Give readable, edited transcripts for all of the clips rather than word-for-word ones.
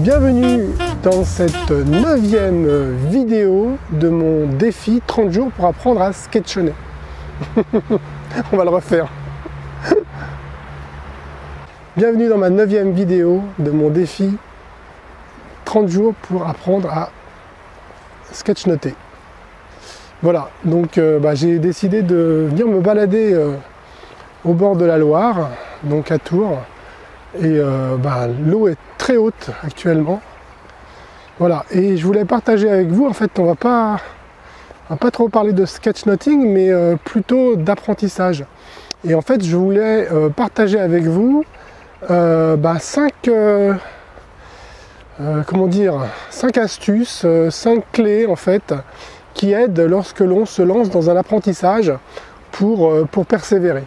Bienvenue dans cette 9e vidéo de mon défi 30 jours pour apprendre à sketchonner. On va le refaire. Bienvenue dans ma 9e vidéo de mon défi 30 jours pour apprendre à sketchnoter. Voilà, donc j'ai décidé de venir me balader au bord de la Loire, donc à Tours. Et l'eau est très haute actuellement. Voilà, et je voulais partager avec vous, en fait on va pas trop parler de sketchnoting, mais plutôt d'apprentissage. Et en fait je voulais partager avec vous 5 astuces, 5 clés en fait, qui aident lorsque l'on se lance dans un apprentissage pour persévérer.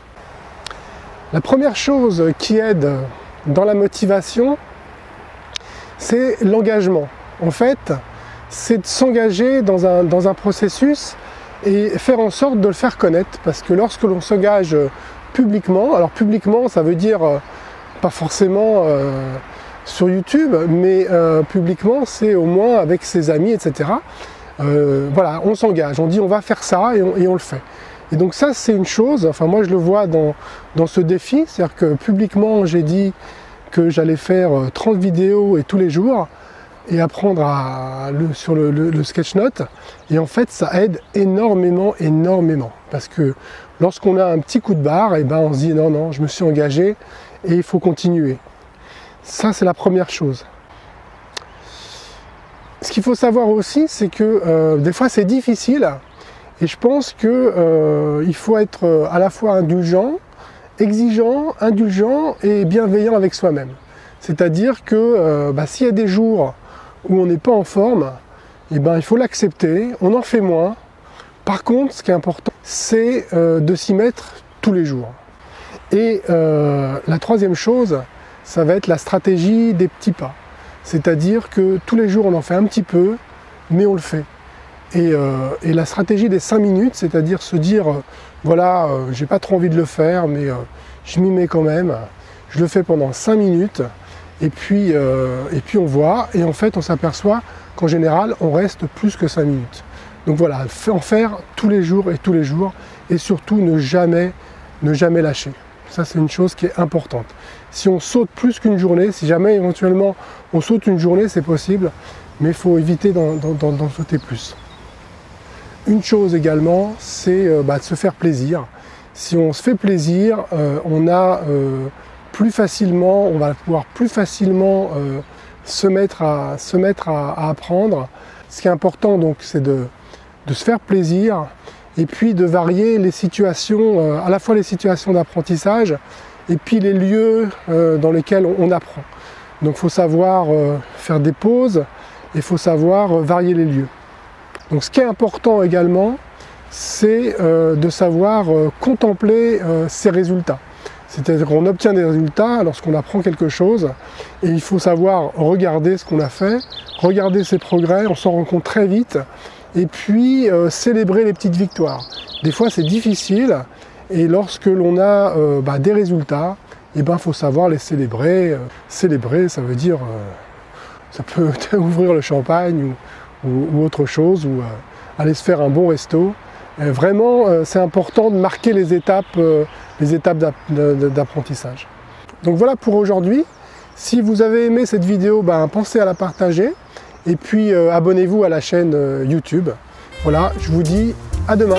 La première chose qui aide dans la motivation, c'est l'engagement. En fait, c'est de s'engager dans un processus et faire en sorte de le faire connaître. Parce que lorsque l'on s'engage publiquement, alors publiquement ça veut dire pas forcément sur YouTube, mais publiquement c'est au moins avec ses amis, etc. Voilà, on s'engage, on dit on va faire ça et on le fait. Et donc ça c'est une chose, enfin moi je le vois dans ce défi, c'est-à-dire que publiquement j'ai dit que j'allais faire 30 vidéos et tous les jours et apprendre sur le sketchnote, et en fait ça aide énormément, parce que lorsqu'on a un petit coup de barre, et on se dit non, je me suis engagé et il faut continuer. Ça c'est la première chose. Ce qu'il faut savoir aussi, c'est que des fois c'est difficile. Et je pense qu'il faut être à la fois indulgent, exigeant, indulgent et bienveillant avec soi-même. C'est-à-dire que s'il y a des jours où on n'est pas en forme, il faut l'accepter, on en fait moins. Par contre, ce qui est important, c'est de s'y mettre tous les jours. Et la troisième chose, ça va être la stratégie des petits pas. C'est-à-dire que tous les jours, on en fait un petit peu, mais on le fait. Et la stratégie des 5 minutes, c'est-à-dire se dire, voilà, j'ai pas trop envie de le faire, mais je m'y mets quand même, je le fais pendant 5 minutes, et puis on voit, et en fait on s'aperçoit qu'en général, on reste plus que 5 minutes. Donc voilà, en faire tous les jours, et surtout ne jamais lâcher. Ça c'est une chose qui est importante. Si on saute plus qu'une journée, si jamais éventuellement on saute une journée, c'est possible, mais il faut éviter d'en sauter plus. Une chose également, c'est de se faire plaisir. Si on se fait plaisir, on va pouvoir plus facilement se mettre à apprendre. Ce qui est important donc, c'est de se faire plaisir et puis de varier les situations, à la fois les situations d'apprentissage et puis les lieux dans lesquels on apprend. Donc il faut savoir faire des pauses et il faut savoir varier les lieux. Donc ce qui est important également, c'est de savoir contempler ses résultats. C'est-à-dire qu'on obtient des résultats lorsqu'on apprend quelque chose, et il faut savoir regarder ce qu'on a fait, regarder ses progrès, on s'en rend compte très vite, et puis célébrer les petites victoires. Des fois c'est difficile, et lorsque l'on a des résultats, il faut savoir les célébrer. Célébrer, ça veut dire, ça peut ouvrir le champagne, ou autre chose, ou aller se faire un bon resto. Vraiment, c'est important de marquer les étapes d'apprentissage. Donc voilà pour aujourd'hui. Si vous avez aimé cette vidéo, pensez à la partager, et puis abonnez-vous à la chaîne YouTube. Voilà, je vous dis à demain.